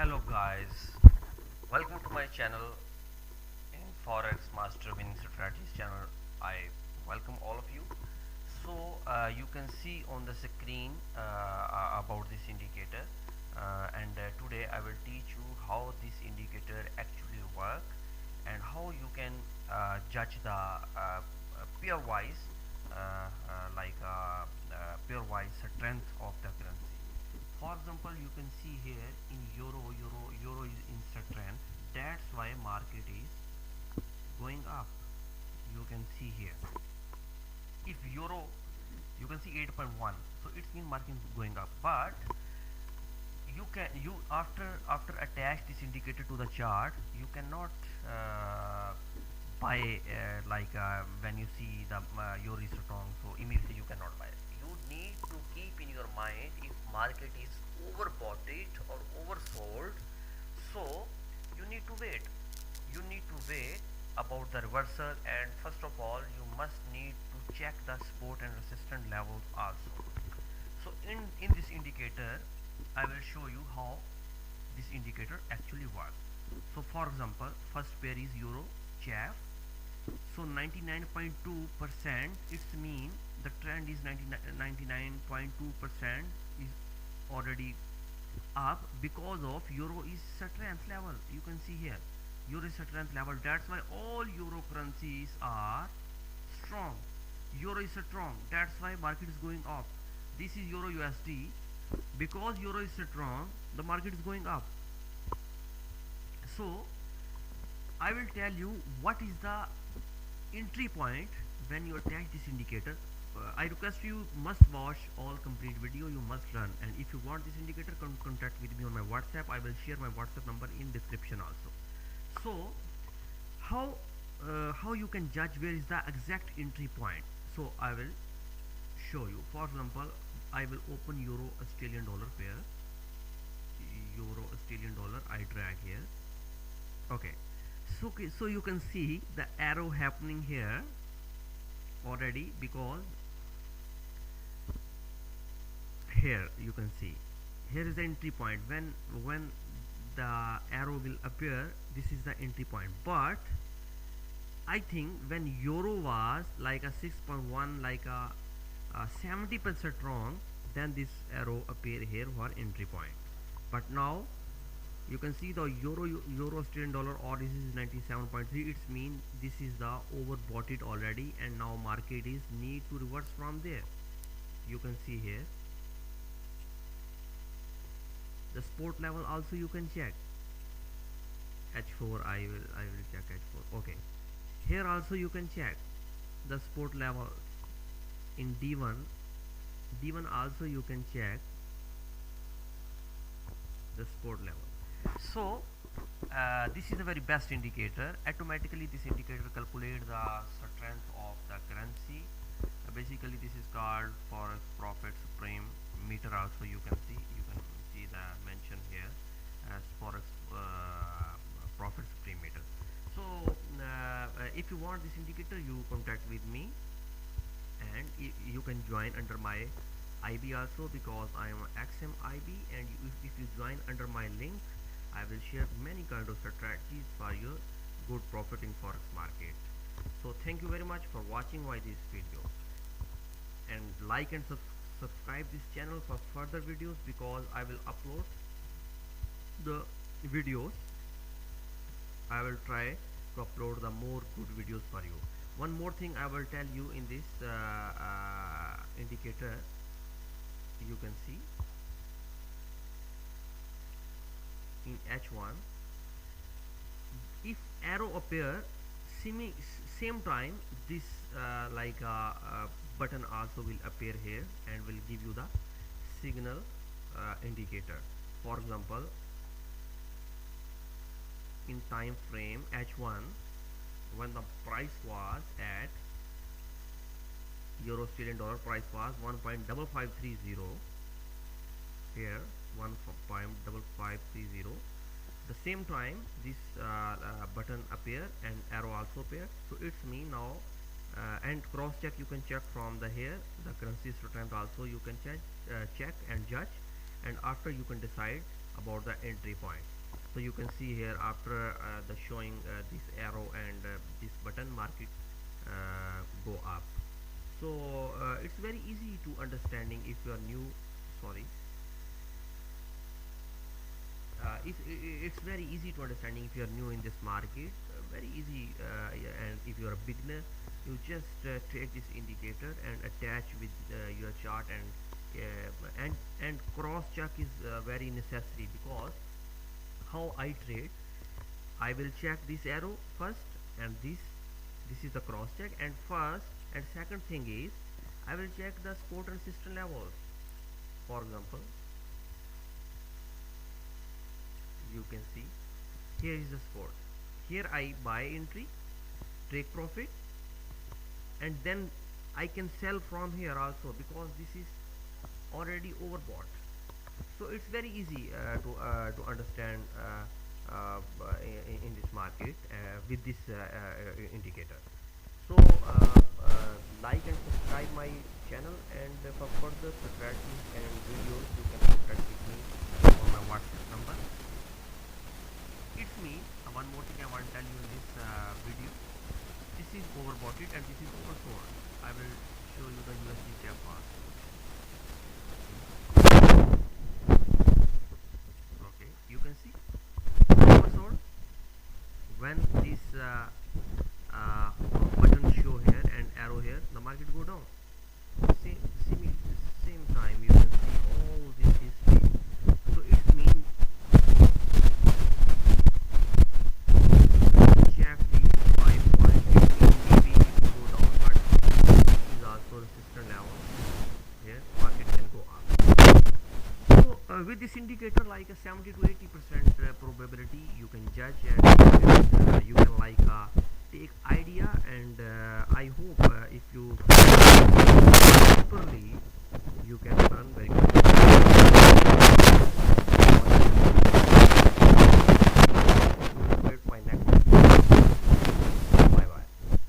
Hello guys, welcome to my channel in Forex Master Winning Strategies channel. I welcome all of you. You can see on the screen about this indicator, and today I will teach you how this indicator actually work and how you can judge the pairwise pairwise strength of the currency. For example, you can see here in euro is in strength. That's why market is going up. You can see here. If euro, you can see 8.1, so it's mean market is going up. But you after attach this indicator to the chart, you cannot buy when you see the euro is strong, so immediately you cannot buy. You need to keep in your mind if market is overbought it or oversold, so you need to wait. You need to wait about the reversal, and first of all you must need to check the support and resistance levels also. So in this indicator I will show you how this indicator actually works. So for example, first pair is euro CHF. So 99.2%, it's mean the trend is 99.2% is already up because of euro is strength level. You can see here euro is strength level. That's why all euro currencies are strong. Euro is strong, that's why market is going up. This is euro USD. Because euro is strong, the market is going up. So I will tell you what is the entry point when you attach this indicator. I request you must watch all complete video, you must learn, and if you want this indicator, contact with me on my WhatsApp. I will share my WhatsApp number in description also. So how you can judge where is the exact entry point? So I will show you. For example, I will open euro Australian dollar pair. Euro Australian dollar, I drag here. Okay, so you can see the arrow happening here already, because here you can see here is the entry point. When the arrow will appear, this is the entry point. But I think when euro was like a 6.1, like a 70% wrong, then this arrow appear here for entry point. But now you can see the euro Australian dollar, or this is 97.3. It's mean this is the overbought it already, and now market is need to reverse from there. You can see here the support level also you can check. H4, I will check H4. Okay, here also you can check the support level. In D1 also you can check the support level. So this is the very best indicator. Automatically this indicator will calculate the strength of the currency. Basically this is called Forex Profit Supreme meter. Also you can see the mention here as Forex Profit Supreme meter. So if you want this indicator, you contact with me, and you can join under my IB also, because I am XM IB, and if you join under my link, I will share many kind of strategies for your good profit in forex market. So thank you very much for watching this video, and like and subscribe this channel for further videos, because I will upload the videos. I will try to upload the more good videos for you. One more thing I will tell you in this indicator, you can see in H1, if arrow appear same time, this button also will appear here and will give you the signal indicator. For example, in time frame H1, when the price was at euro Australian dollar, price was 1.5530 here, 1.5530. the same time this button appear and arrow also appear. So it's mean now and cross check, you can check from the here the currency strength also you can check and judge, and after you can decide about the entry point. So you can see here after the showing this arrow and this button, market go up. So it's very easy to understanding if you are new. Sorry, it's very easy to understanding if you are new in this market. Very easy, yeah, and if you are a beginner, you just take this indicator and attach with your chart, and cross check is very necessary, because how I trade, I will check this arrow first, and this is the cross check, and first and second thing is I will check the support and resistance levels. For example, you can see here is the support. Here I buy entry, take profit, and then I can sell from here also, because this is already overbought. So it's very easy to understand in this market with this indicator. So like and subscribe my channel, and for further strategies and videos you can contact with me on my WhatsApp number. It's me. One more thing I want to tell you in this video. This is overbought and this is oversold. I will show you the USD chart first. Okay, you can see oversold. When this button show here and arrow here, the market go down. Same time you can see all this history. So it means check these 5 points. Maybe it will go down, but this is also resistance level. Here market can go up. So with this indicator, like a 70 to 80% probability, you can judge, and you can